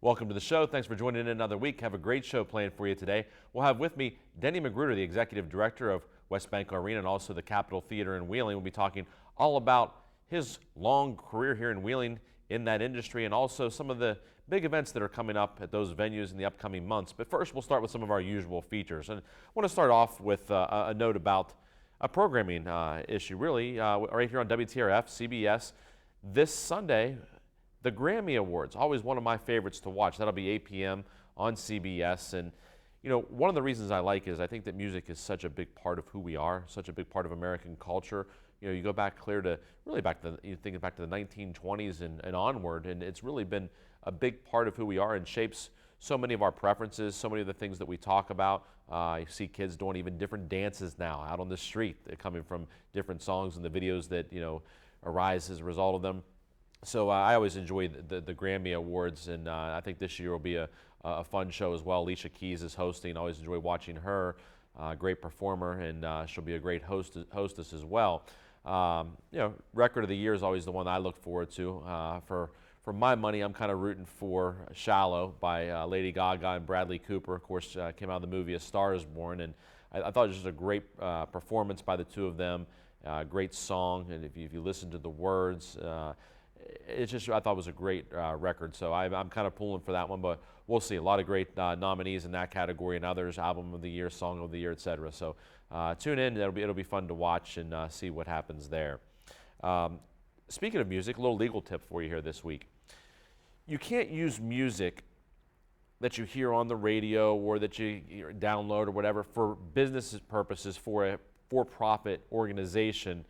Welcome to the show. Thanks for joining in another week. Have a great show planned for you today. We'll have with me Denny Magruder, the executive director of West Bank Arena and also the Capitol Theater in Wheeling. We'll be talking all about his long career here in Wheeling in that industry and also some of the big events that are coming up at those venues in the upcoming months. But first, we'll start with some of our usual features. And I want to start off with a note about a programming issue, really, right here on WTRF, CBS. This Sunday, the Grammy Awards, always one of my favorites to watch. That'll be 8 p.m. on CBS. And, you know, one of the reasons I like is I think that music is such a big part of who we are, such a big part of American culture. You know, you go back clear to, really back to, you think back to the 1920s and onward, and it's really been a big part of who we are and shapes so many of our preferences, so many of the things that we talk about. You see kids doing even different dances now out on the street. They're coming from different songs and the videos that, you know, arise as a result of them. So I always enjoy the Grammy Awards, and I think this year will be a fun show as well. Alicia Keys is hosting. I always enjoy watching her. Great performer, and she'll be a great hostess as well. You know, Record of the Year is always the one I look forward to. For my money, I'm kind of rooting for Shallow by Lady Gaga and Bradley Cooper. Of course, came out of the movie A Star is Born, and I thought it was just a great performance by the two of them. Great song, and if you listen to the words, it's just, I thought it was a great record, so I'm kind of pulling for that one, but we'll see. A lot of great nominees in that category and others, Album of the Year, Song of the Year, etc. So tune in. It'll be fun to watch and see what happens there. Speaking of music, a little legal tip for you here this week. You can't use music that you hear on the radio or that you download or whatever for business purposes for a for-profit organization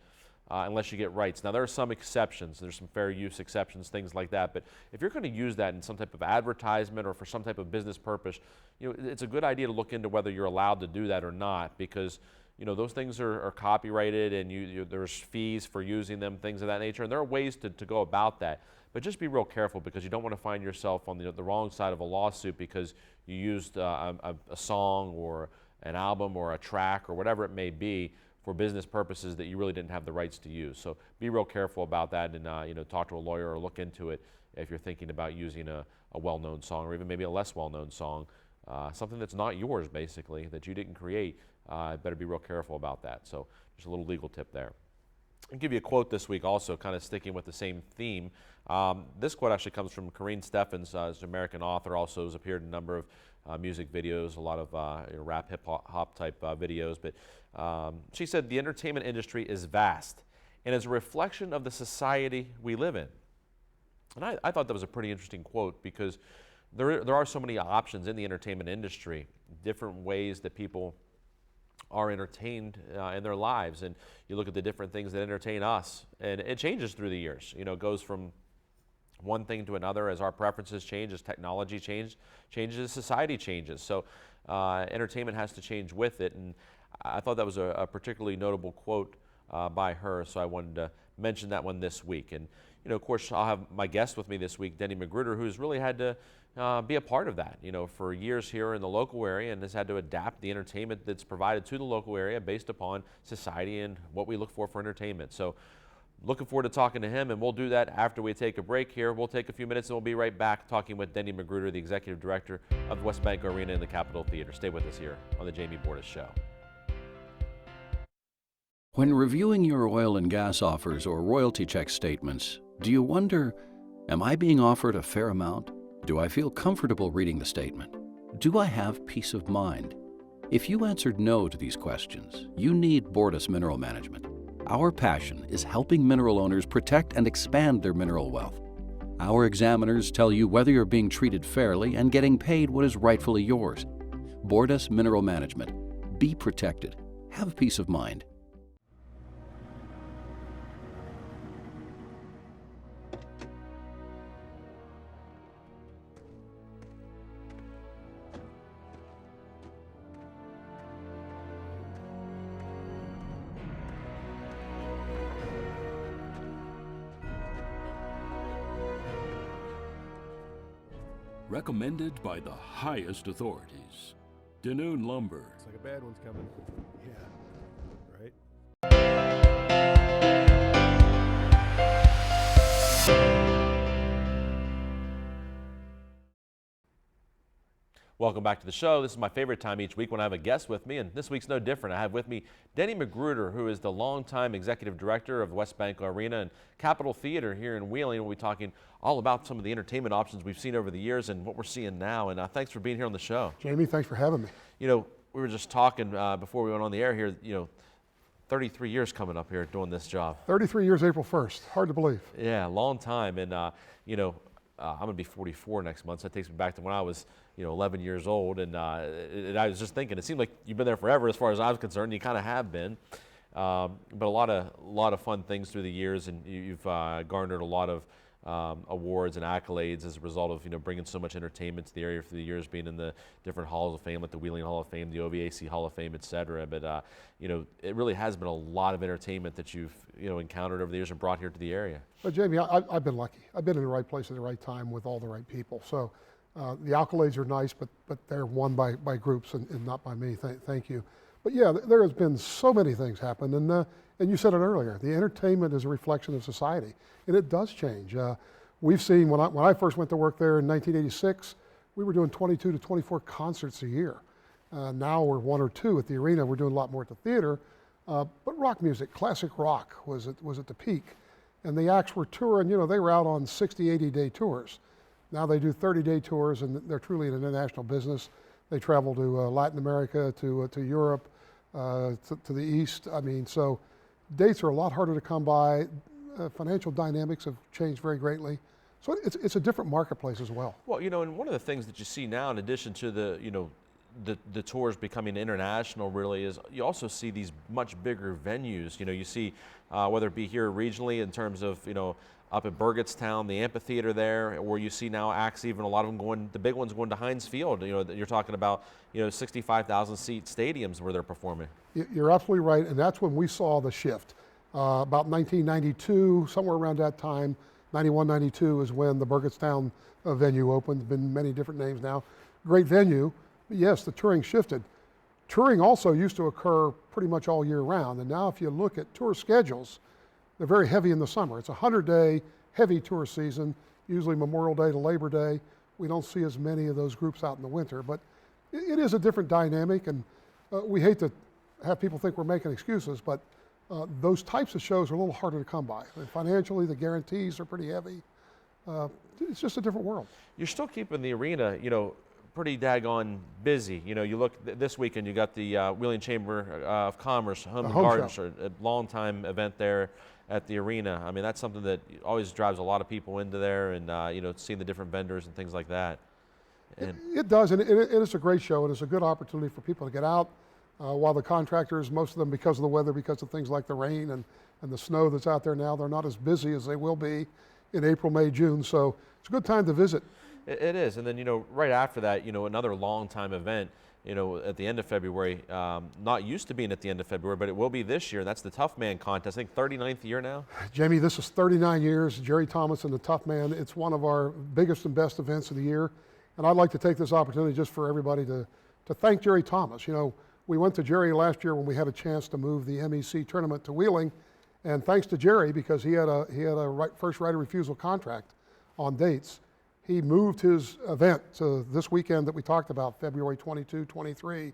unless you get rights. Now, there are some exceptions. There's some fair use exceptions, things like that. But if you're going to use that in some type of advertisement or for some type of business purpose, you know, it's a good idea to look into whether you're allowed to do that or not, because you know those things are copyrighted, and there's fees for using them, things of that nature. And there are ways to go about that. But just be real careful, because you don't want to find yourself on the wrong side of a lawsuit because you used a song or an album or a track or whatever it may be for business purposes that you really didn't have the rights to use. So be real careful about that, and you know, talk to a lawyer or look into it if you're thinking about using a well-known song or even maybe a less well-known song, something that's not yours, basically, that you didn't create. Better be real careful about that. So just a little legal tip there. I'll give you a quote this week also, kind of sticking with the same theme. This quote actually comes from Corinne Steffens, who's an American author, also has appeared in a number of music videos, a lot of rap, hip-hop type videos. But she said, "The entertainment industry is vast and is a reflection of the society we live in." And I thought that was a pretty interesting quote, because there are so many options in the entertainment industry, different ways that people are entertained in their lives. And you look at the different things that entertain us, and it changes through the years. You know, it goes from one thing to another as our preferences change, as technology changes, as society changes. So entertainment has to change with it. And I thought that was a particularly notable quote by her, so I wanted to mention that one this week. And, you know, of course, I'll have my guest with me this week, Denny Magruder, who's really had to be a part of that, you know, for years here in the local area, and has had to adapt the entertainment that's provided to the local area based upon society and what we look for entertainment. So looking forward to talking to him, and we'll do that after we take a break here. We'll take a few minutes and we'll be right back talking with Denny Magruder, the executive director of West Bank Arena and the Capitol Theater. Stay with us here on the Jamie Bordas Show. When reviewing your oil and gas offers or royalty check statements, do you wonder, am I being offered a fair amount? Do I feel comfortable reading the statement? Do I have peace of mind? If you answered no to these questions, you need Bordas Mineral Management. Our passion is helping mineral owners protect and expand their mineral wealth. Our examiners tell you whether you're being treated fairly and getting paid what is rightfully yours. Bordas Mineral Management. Be protected. Have peace of mind. Recommended by the highest authorities. Danoon Lumber. It's like a bad one's coming. Yeah, right? Welcome back to the show. This is my favorite time each week when I have a guest with me, and this week's no different. I have with me Denny Magruder, who is the longtime executive director of West Bank Arena and Capitol Theater here in Wheeling. We'll be talking all about some of the entertainment options we've seen over the years and what we're seeing now. And thanks for being here on the show. Jamie, thanks for having me. You know, we were just talking before we went on the air here, 33 years coming up here doing this job. 33 years April 1st. Hard to believe. Yeah, long time. And, I'm going to be 44 next month, so that takes me back to when I was 11 years old, and I was just thinking, it seemed like you've been there forever as far as I was concerned. You kind of have been, but a lot of fun things through the years, and you've garnered a lot of awards and accolades as a result of bringing so much entertainment to the area through the years, being in the different halls of fame, like the Wheeling Hall of Fame, the OVAC Hall of Fame, etc. But it really has been a lot of entertainment that you've encountered over the years and brought here to the area. But Jamie, I've been lucky. I've been in the right place at the right time with all the right people. So the accolades are nice, but they're won by groups and not by me. Thank you. But yeah, there has been so many things happen, and you said it earlier. The entertainment is a reflection of society, and it does change. We've seen when I first went to work there in 1986, we were doing 22 to 24 concerts a year. Now we're 1 or 2 at the arena. We're doing a lot more at the theater. But rock music, classic rock, was at the peak, and the acts were touring. They were out on 60, 80-day tours. Now they do 30-day tours, and they're truly an international business. They travel to Latin America, to Europe, to the East. I mean, so dates are a lot harder to come by. Financial dynamics have changed very greatly. So it's a different marketplace as well. Well, and one of the things that you see now, in addition to the tours becoming international, really, is you also see these much bigger venues. You see whether it be here regionally in terms of up at Burgettstown, the amphitheater there, or you see now acts, even a lot of them the big ones going to Heinz Field. You're talking about 65,000 seat stadiums where they're performing. You're absolutely right, and that's when we saw the shift. About 1992, somewhere around that time, 91, 92 is when the Burgettstown venue opened. Been many different names now. Great venue. But yes, the touring shifted. Touring also used to occur pretty much all year round, and now if you look at tour schedules, they're very heavy in the summer. It's a 100-day heavy tour season, usually Memorial Day to Labor Day. We don't see as many of those groups out in the winter, but it is a different dynamic, and we hate to have people think we're making excuses, but those types of shows are a little harder to come by. And financially, the guarantees are pretty heavy. It's just a different world. You're still keeping the arena, pretty daggone busy. You look this weekend, you got the Wheeling Chamber of Commerce Home and Gardens, a long-time event there at the arena. I mean, that's something that always drives a lot of people into there, and seeing the different vendors and things like that. And it does, and it's a great show, and it's a good opportunity for people to get out. While the contractors, most of them because of the weather, because of things like the rain and the snow that's out there now, they're not as busy as they will be in April, May, June. So it's a good time to visit. It is, and then right after that, another long-time event, at the end of February, not used to being at the end of February, but it will be this year. That's the Tough Man Contest. I think 39th year now. Jamie, this is 39 years. Jerry Thomas and the Tough Man. It's one of our biggest and best events of the year, and I'd like to take this opportunity just for everybody to thank Jerry Thomas. We went to Jerry last year when we had a chance to move the MEC tournament to Wheeling, and thanks to Jerry, because he had a first right of refusal contract on dates. He moved his event to this weekend that we talked about, February 22, 23,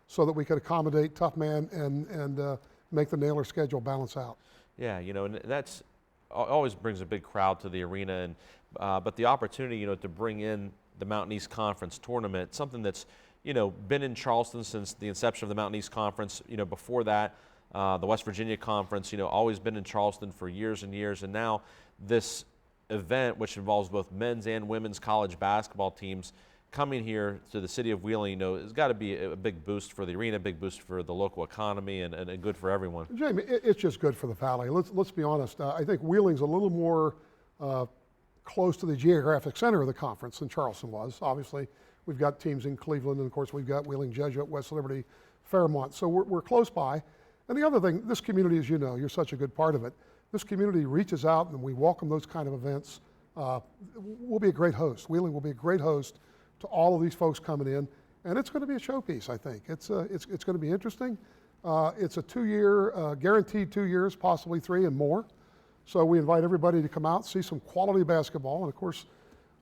so that we could accommodate Tough Man and make the Naylor schedule balance out. Yeah, and that's always brings a big crowd to the arena, and but the opportunity, to bring in the Mountain East Conference tournament, something that's been in Charleston since the inception of the Mountain East Conference. Before that, the West Virginia Conference, always been in Charleston for years and years, and now this event, which involves both men's and women's college basketball teams, coming here to the city of Wheeling, has got to be a big boost for the arena, a big boost for the local economy, and good for everyone. Jamie, it's just good for the valley. Let's be honest. I think Wheeling's a little more close to the geographic center of the conference than Charleston was. Obviously, we've got teams in Cleveland, and of course we've got Wheeling Jesuit, West Liberty, Fairmont. So we're close by. And the other thing, this community, as you know, you're such a good part of it. This community reaches out, and we welcome those kind of events. We'll be a great host. Wheeling will be a great host to all of these folks coming in, and it's going to be a showpiece. I think it's going to be interesting. It's a 2-year, guaranteed 2 years, possibly 3 and more. So we invite everybody to come out, see some quality basketball, and of course,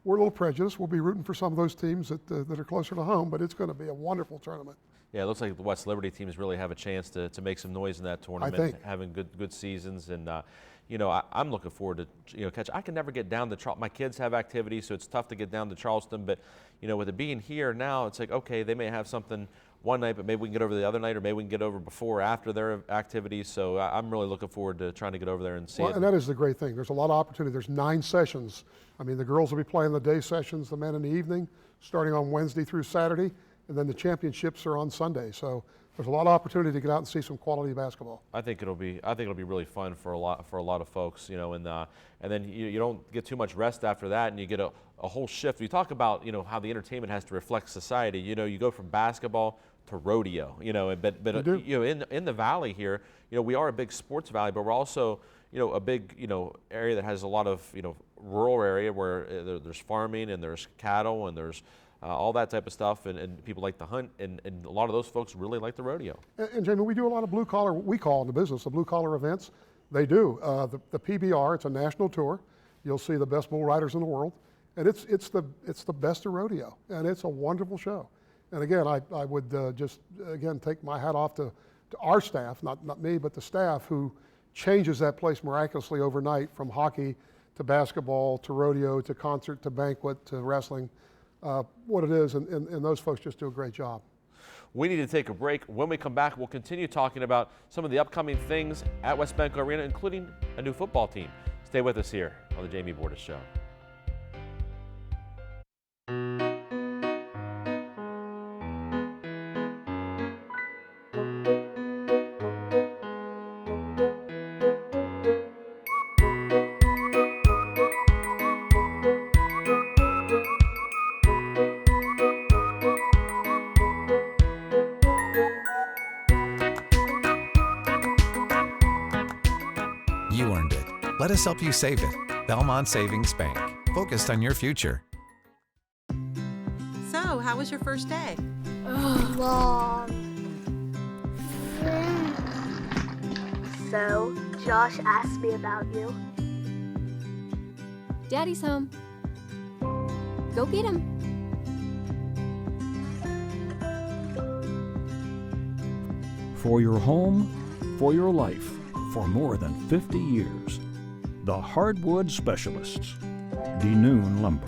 we're a little prejudiced. We'll be rooting for some of those teams that are closer to home, but it's going to be a wonderful tournament. Yeah, it looks like the West Liberty teams really have a chance to make some noise in that tournament, having good seasons. And, I'm looking forward to, catch. I can never get down to Charleston. My kids have activities, so it's tough to get down to Charleston. But, with it being here now, it's like, okay, they may have something one night, but maybe we can get over the other night, or maybe we can get over before or after their activities. So I'm really looking forward to trying to get over there and see it. And that is the great thing. There's a lot of opportunity. There's 9 sessions. I mean, the girls will be playing the day sessions, the men in the evening, starting on Wednesday through Saturday. And then the championships are on Sunday. So there's a lot of opportunity to get out and see some quality basketball. I think it'll be really fun for a lot of folks, and then you don't get too much rest after that, and you get a whole shift. You talk about how the entertainment has to reflect society. You go from basketball to rodeo, but in the valley here, we are a big sports valley, but we're also a big area that has a lot of rural area where there's farming and there's cattle and there's all that type of stuff, and people like to hunt, and a lot of those folks really like the rodeo. And Jamie, we do a lot of blue collar, what we call in the business, the blue collar events. They do. The PBR, it's a national tour. You'll see the best bull riders in the world, and it's the best of rodeo, and it's a wonderful show. And again, I would just take my hat off to our staff, not me, but the staff who changes that place miraculously overnight, from hockey to basketball to rodeo to concert to banquet to wrestling. What it is, and those folks just do a great job. We need to take a break. When we come back, we'll continue talking about some of the upcoming things at Westbanco Arena, including a new football team. Stay with us here on the Jamie Bordas Show. You earned it. Let us help you save it. Belmont Savings Bank. Focused on your future. So, how was your first day? Long. So, Josh asked me about you. Daddy's home. Go get him. For your home, for your life, for more than 50 years. The Hardwood Specialists. Denny Lumber.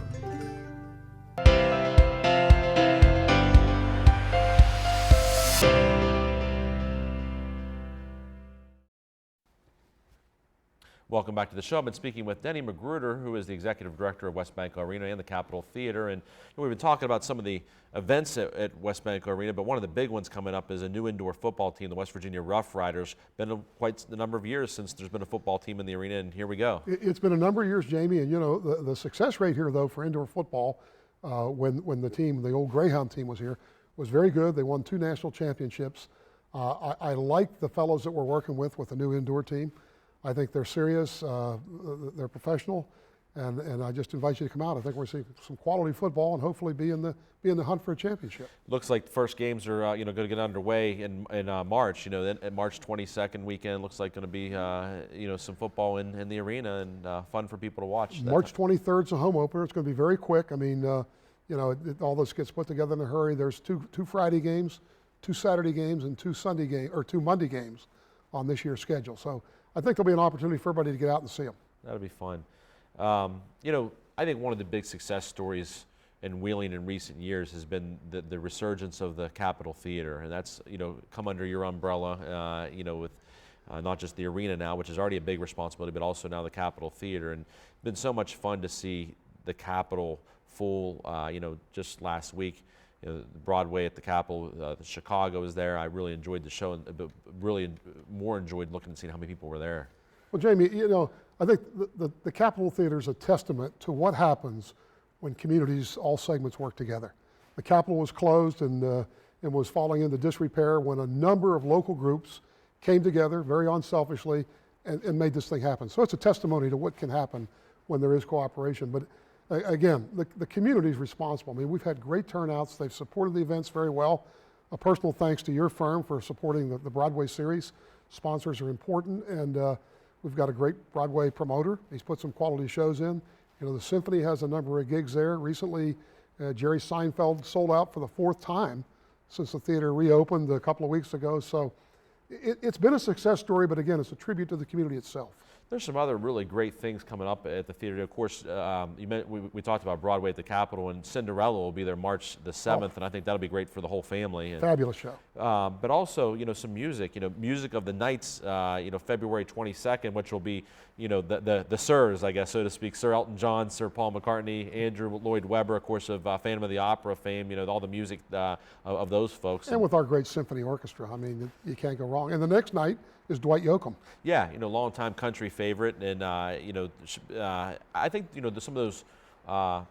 Welcome back to the show. I've been speaking with Denny Magruder, who is the Executive Director of Westbanco Arena and the Capitol Theater. And we've been talking about some of the events at Westbanco Arena, but one of the big ones coming up is a new indoor football team, the West Virginia Rough Riders. Been quite a number of years since there's been a football team in the arena, and here we go. It's been a number of years, Jamie, and the success rate here, though, for indoor football, when the team, the old Greyhound team was here, was very good. They won 2 national championships. I like the fellows that we're working with the new indoor team. I think they're serious, they're professional, and I just invite you to come out. I think we're seeing some quality football and hopefully be in the hunt for a championship. Looks like the first games are going to get underway in March. Then at March 22nd weekend looks like going to be some football in the arena and fun for people to watch. March 23rd is a home opener. It's going to be very quick. I mean, all this gets put together in a hurry. There's two Friday games, 2 Saturday games, and 2 Monday games on this year's schedule. So I think there'll be an opportunity for everybody to get out and see them. That'll be fun. I think one of the big success stories in Wheeling in recent years has been the resurgence of the Capitol Theater, and that's come under your umbrella. With not just the arena now, which is already a big responsibility, but also now the Capitol Theater, and it's been so much fun to see the Capitol full. Just last week, Broadway at the Capitol, Chicago was there. I really enjoyed the show, but really more enjoyed looking and seeing how many people were there. Well, Jamie, I think the Capitol Theater is a testament to what happens when communities, all segments work together. The Capitol was closed and was falling into disrepair when a number of local groups came together very unselfishly and made this thing happen. So it's a testimony to what can happen when there is cooperation. But again, the community is responsible. I mean, we've had great turnouts. They've supported the events very well. A personal thanks to your firm for supporting the Broadway series. Sponsors are important, and we've got a great Broadway promoter. He's put some quality shows in, You know, the Symphony has a number of gigs there. Recently, Jerry Seinfeld sold out for the 4th time since the theater reopened a couple of weeks ago. So it's been a success story, but again, it's a tribute to the community itself. There's some other really great things coming up at the theater. Of course, we talked about Broadway at the Capitol, and Cinderella will be there March the 7th, and I think that'll be great for the whole family. And, fabulous show. but also, you know, some music. You know, music of the nights. You know, February 22nd, which will be, you know, the Sirs, I guess, so to speak. Sir Elton John, Sir Paul McCartney, Andrew Lloyd Webber, of course, of Phantom of the Opera fame. You know, all the music of those folks. And with our great symphony orchestra, I mean, you can't go wrong. And the next night is Dwight Yoakam. Yeah, you know, longtime country favorite, and you know, I think, you know, some of those, I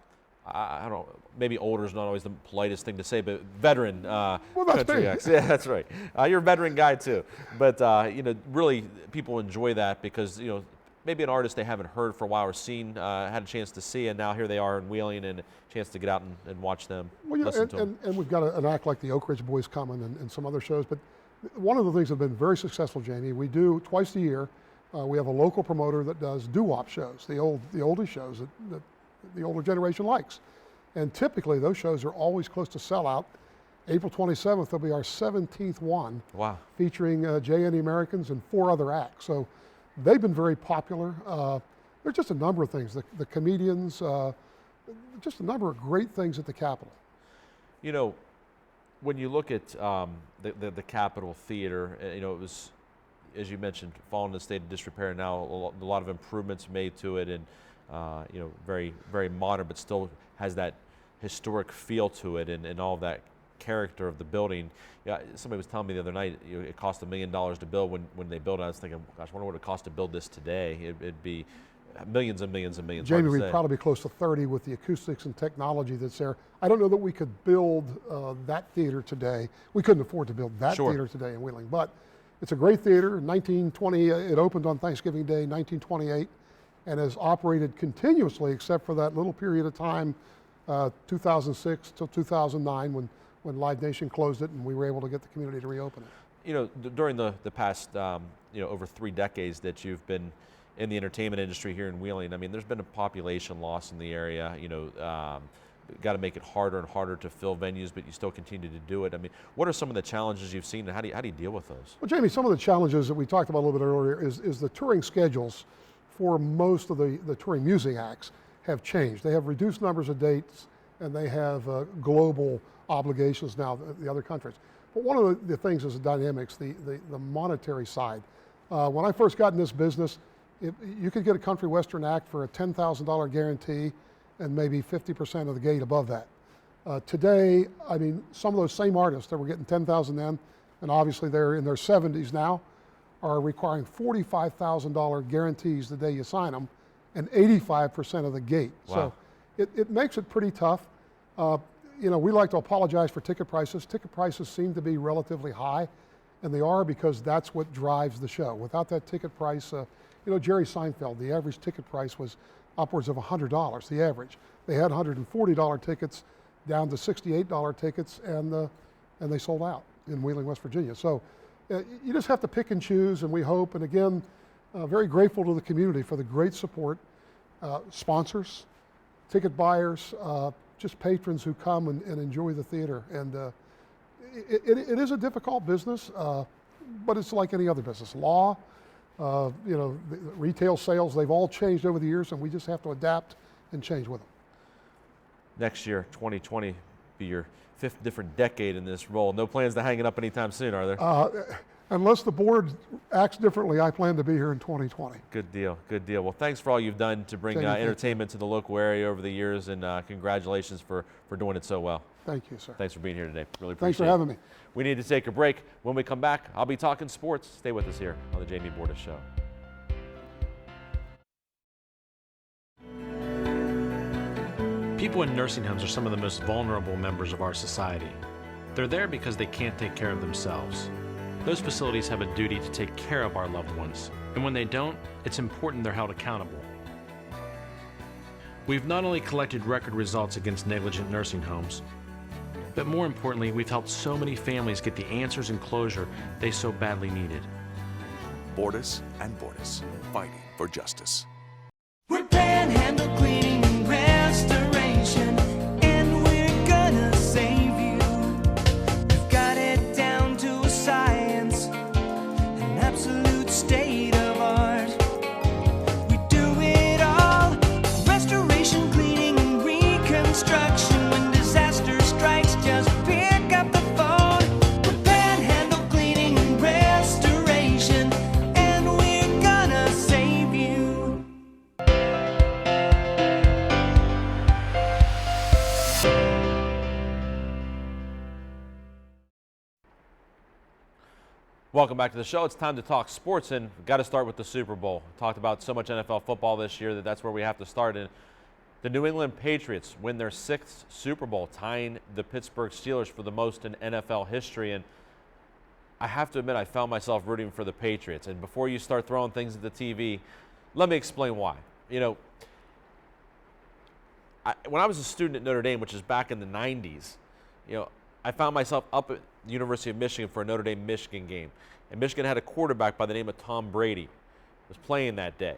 don't know, maybe older is not always the politest thing to say, but veteran Well, that's country me. acts. Yeah, that's right. You're a veteran guy too, but you know, really people enjoy that because, you know, maybe an artist they haven't heard for a while or seen, had a chance to see, and now here they are in Wheeling and a chance to get out and watch them, Well, yeah, listen to them. and we've got an act like the Oak Ridge Boys coming and some other shows. But one of the things that have been very successful, Jamie, we do twice a year. We have a local promoter that does doo-wop shows, the oldie shows that the older generation likes. And typically those shows are always close to sellout. April 27th will be our 17th one. Wow. Featuring Jay and the Americans and 4 other acts. So they've been very popular. There's just a number of things. The comedians, just a number of great things at the Capitol. You know, when you look at the Capitol Theater, you know, it was, as you mentioned, fallen in a state of disrepair. Now a lot of improvements made to it, and you know, very, very modern, but still has that historic feel to it, and all of that character of the building. Yeah, somebody was telling me the other night, you know, it cost $1 million to build when they built it. I was thinking, gosh, I wonder what it cost to build this today. It'd be millions and millions and millions. Jamie, we'd probably be close to 30 with the acoustics and technology that's there. I don't know that we could build that theater today. We couldn't afford to build that theater today in Wheeling, but it's a great theater. 1920, it opened on Thanksgiving Day, 1928, and has operated continuously except for that little period of time, 2006 till 2009, when Live Nation closed it and we were able to get the community to reopen it. You know, during the past, you know, over 3 decades that you've been in the entertainment industry here in Wheeling, I mean, there's been a population loss in the area. You know, got to make it harder and harder to fill venues, but you still continue to do it. I mean, what are some of the challenges you've seen, and how do you deal with those? Well, Jamie, some of the challenges that we talked about a little bit earlier is the touring schedules for most of the touring music acts have changed. They have reduced numbers of dates, and they have global obligations now, the other countries. But one of the things is the dynamics, the monetary side. When I first got in this business, you could get a country western act for a $10,000 guarantee and maybe 50% of the gate above that. Today, I mean, some of those same artists that were getting $10,000 then, and obviously they're in their 70s now, are requiring $45,000 guarantees the day you sign them and 85% of the gate. Wow. So it makes it pretty tough. You know, we like to apologize for ticket prices. Ticket prices seem to be relatively high, and they are because that's what drives the show. Without that ticket price, you know, Jerry Seinfeld, the average ticket price was upwards of $100, the average. They had $140 tickets down to $68 tickets, and they sold out in Wheeling, West Virginia. So you just have to pick and choose, and we hope, and again, very grateful to the community for the great support, sponsors, ticket buyers, just patrons who come and enjoy the theater. And it is a difficult business, but it's like any other business. Law, you know, the retail sales, they've all changed over the years, and we just have to adapt and change with them. Next year, 2020, be your 5th different decade in this role. No plans to hang it up anytime soon, are there? Unless the board acts differently, I plan to be here in 2020. Good deal, good deal. Well, thanks for all you've done to bring entertainment to the local area over the years, and congratulations for doing it so well. Thank you, sir. Thanks for being here today. Really appreciate it. Thanks for having me. We need to take a break. When we come back, I'll be talking sports. Stay with us here on the Jamie Bordas Show. People in nursing homes are some of the most vulnerable members of our society. They're there because they can't take care of themselves. Those facilities have a duty to take care of our loved ones, and when they don't, it's important they're held accountable. We've not only collected record results against negligent nursing homes, but more importantly, we've helped so many families get the answers and closure they so badly needed. Bordas and Bordas, fighting for justice. We're Panhandle Cleaning Welcome back to the show. It's time to talk sports, and we've got to start with the Super Bowl. Talked about so much NFL football this year that's where we have to start. And the New England Patriots win their 6th Super Bowl, tying the Pittsburgh Steelers for the most in NFL history. And I have to admit, I found myself rooting for the Patriots. And before you start throwing things at the TV, let me explain why. You know, when I was a student at Notre Dame, which is back in the 90s, you know, I found myself up at the University of Michigan for a Notre Dame-Michigan game. And Michigan had a quarterback by the name of Tom Brady, was playing that day.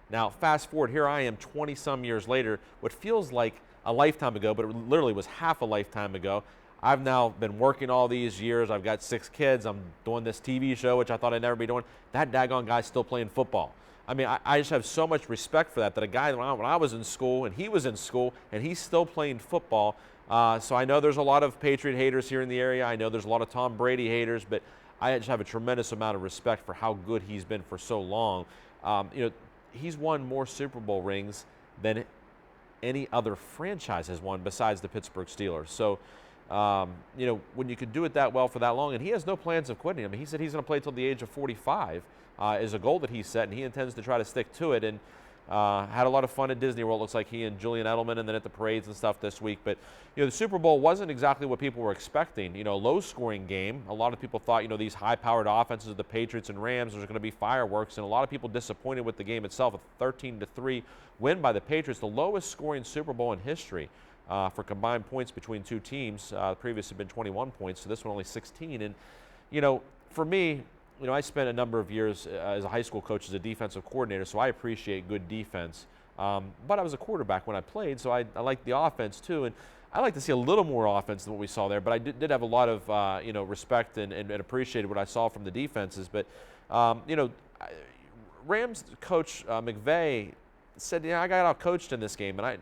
Now, fast forward, here I am 20-some years later, what feels like a lifetime ago, but it literally was half a lifetime ago. I've now been working all these years. I've got 6 kids. I'm doing this TV show, which I thought I'd never be doing. That daggone guy's still playing football. I mean, I just have so much respect for that a guy, when I was in school, and he was in school, and he's still playing football. So I know there's a lot of Patriot haters here in the area. I know there's a lot of Tom Brady haters, but I just have a tremendous amount of respect for how good he's been for so long. You know, he's won more Super Bowl rings than any other franchise has won besides the Pittsburgh Steelers. So, you know, when you could do it that well for that long, and he has no plans of quitting. I mean, he said he's going to play till the age of 45 is a goal that he set, and he intends to try to stick to it. And had a lot of fun at Disney World. Looks like he and Julian Edelman, and then at the parades and stuff this week. But, you know, the Super Bowl wasn't exactly what people were expecting. You know, low-scoring game. A lot of people thought, you know, these high-powered offenses of the Patriots and Rams, there's going to be fireworks, and a lot of people disappointed with the game itself. A 13-3 win by the Patriots, the lowest-scoring Super Bowl in history for combined points between two teams. The previous had been 21 points, so this one only 16. And, you know, for me, you know, I spent a number of years as a high school coach as a defensive coordinator, so I appreciate good defense. But I was a quarterback when I played, so I like the offense too. And I like to see a little more offense than what we saw there. But I did have a lot of, you know, respect and appreciated what I saw from the defenses. But, you know, Rams coach McVay said, you know, I got out-coached in this game. And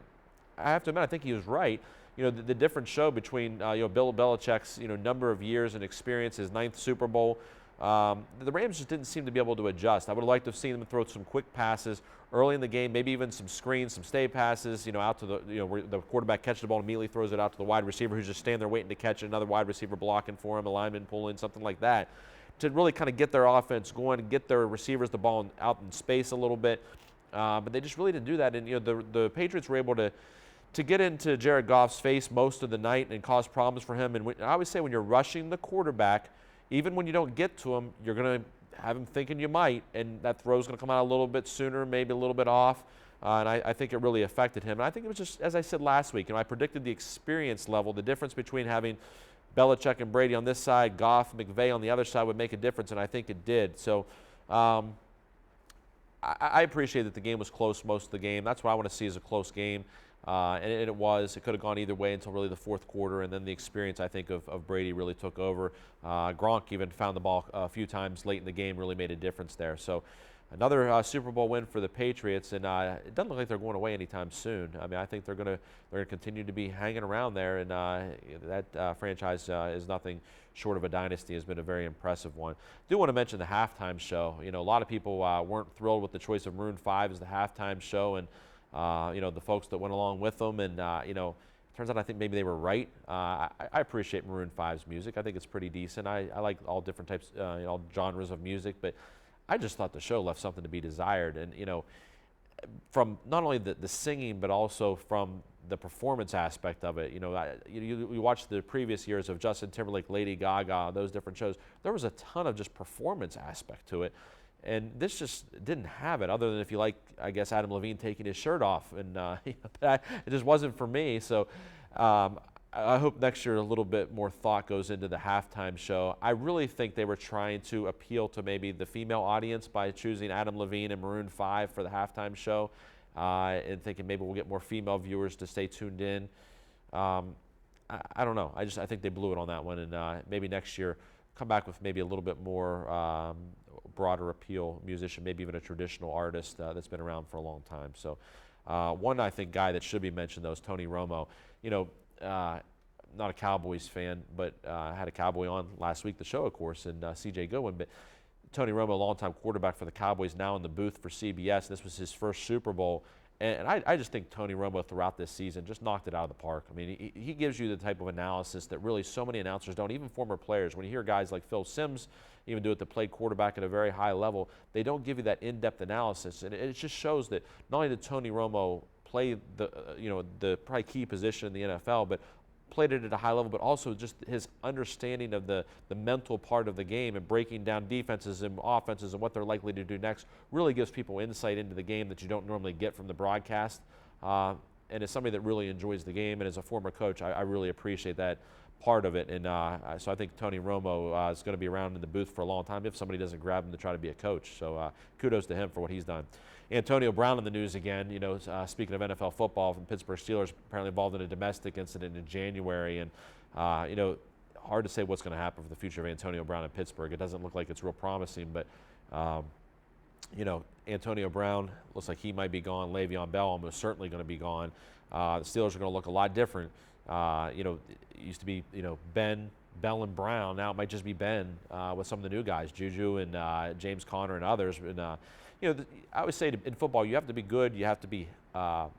I have to admit, I think he was right. You know, the different show between, you know, Bill Belichick's, you know, number of years and experience, his 9th Super Bowl. The Rams just didn't seem to be able to adjust. I would have liked to have seen them throw some quick passes early in the game, maybe even some screens, some stay passes, you know, out to the, you know, where the quarterback catches the ball and immediately throws it out to the wide receiver who's just standing there waiting to catch it, another wide receiver blocking for him, a lineman pulling, something like that, to really kind of get their offense going and get their receivers the ball out in space a little bit. But they just really didn't do that. And, you know, the Patriots were able to get into Jared Goff's face most of the night and cause problems for him. And I always say when you're rushing the quarterback, even when you don't get to him, you're going to have him thinking you might, and that throw's going to come out a little bit sooner, maybe a little bit off. And I think it really affected him. And I think it was just, as I said last week, you know, I predicted the experience level, the difference between having Belichick and Brady on this side, Goff, McVay on the other side would make a difference, and I think it did. So I appreciate that the game was close most of the game. That's what I want to see, is a close game. And it was. It could have gone either way until really the fourth quarter, and then the experience, I think, of Brady really took over. Gronk even found the ball a few times late in the game, really made a difference there. So another Super Bowl win for the Patriots, and it doesn't look like they're going away anytime soon. I mean, I think they're going to continue to be hanging around there, and that franchise is nothing short of a dynasty. Has been a very impressive one. I do want to mention the halftime show. You know, a lot of people weren't thrilled with the choice of Maroon 5 as the halftime show, and you know, the folks that went along with them, and you know, turns out I think maybe they were right. I appreciate Maroon 5's music. I think it's pretty decent. I like all different types, you know, all genres of music, but I just thought the show left something to be desired. And, you know, from not only the singing, but also from the performance aspect of it. You know, you watch the previous years of Justin Timberlake, Lady Gaga, those different shows. There was a ton of just performance aspect to it. And this just didn't have it, other than if you like, I guess, Adam Levine taking his shirt off. And it just wasn't for me. So I hope next year a little bit more thought goes into the halftime show. I really think they were trying to appeal to maybe the female audience by choosing Adam Levine and Maroon 5 for the halftime show, and thinking maybe we'll get more female viewers to stay tuned in. I don't know. I think they blew it on that one. And maybe next year come back with maybe a little bit more broader appeal musician, maybe even a traditional artist that's been around for a long time. So one, I think, guy that should be mentioned, though, is Tony Romo. You know, not a Cowboys fan, but had a Cowboy on last week, the show, of course, and C.J. Goodwin. But Tony Romo, a longtime quarterback for the Cowboys, now in the booth for CBS. This was his first Super Bowl, And I just think Tony Romo throughout this season just knocked it out of the park. I mean, he gives you the type of analysis that really so many announcers don't, even former players. When you hear guys like Phil Simms even do it that played quarterback at a very high level, they don't give you that in-depth analysis. And it just shows that not only did Tony Romo play the probably key position in the NFL, but played it at a high level, but also just his understanding of the mental part of the game and breaking down defenses and offenses and what they're likely to do next really gives people insight into the game that you don't normally get from the broadcast. And as somebody that really enjoys the game and as a former coach, I really appreciate that part of it. And so I think Tony Romo is going to be around in the booth for a long time if somebody doesn't grab him to try to be a coach. So kudos to him for what he's done. Antonio Brown in the news again. Speaking of NFL football, the Pittsburgh Steelers apparently involved in a domestic incident in January, and hard to say what's going to happen for the future of Antonio Brown in Pittsburgh. It doesn't look like it's real promising, but Antonio Brown looks like he might be gone. Le'Veon Bell almost certainly going to be gone. The Steelers are going to look a lot different. It used to be Ben, Bell, and Brown. Now it might just be Ben with some of the new guys, Juju and James Conner and others. And I always say in football, you have to be good, you have to be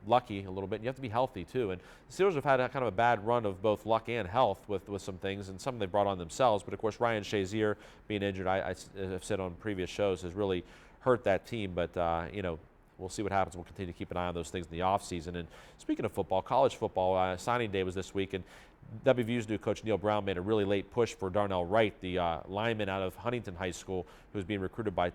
lucky a little bit, and you have to be healthy too. And the Steelers have had a kind of a bad run of both luck and health with some things, and some they brought on themselves. But of course, Ryan Shazier being injured, I have said on previous shows, has really hurt that team. But we'll see what happens. We'll continue to keep an eye on those things in the offseason. And speaking of football, college football, signing day was this week, and WVU's new coach Neil Brown made a really late push for Darnell Wright, the lineman out of Huntington High School, who's being recruited by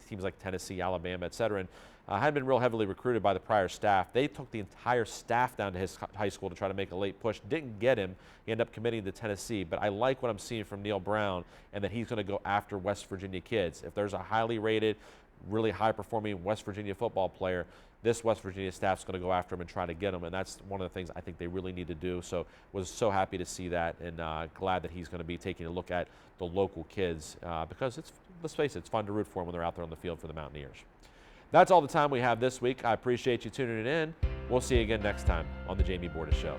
teams like Tennessee, Alabama, et cetera, and had been real heavily recruited by the prior staff. They took the entire staff down to his high school to try to make a late push. Didn't get him. He ended up committing to Tennessee. But I like what I'm seeing from Neil Brown, and that he's going to go after West Virginia kids. If there's a highly rated, really high-performing West Virginia football player, this West Virginia staff's going to go after him and try to get him, and that's one of the things I think they really need to do. So was so happy to see that, and glad that he's going to be taking a look at the local kids because let's face it, it's fun to root for them when they're out there on the field for the Mountaineers. That's all the time we have this week. I appreciate you tuning in. We'll see you again next time on the Jamie Bordas Show.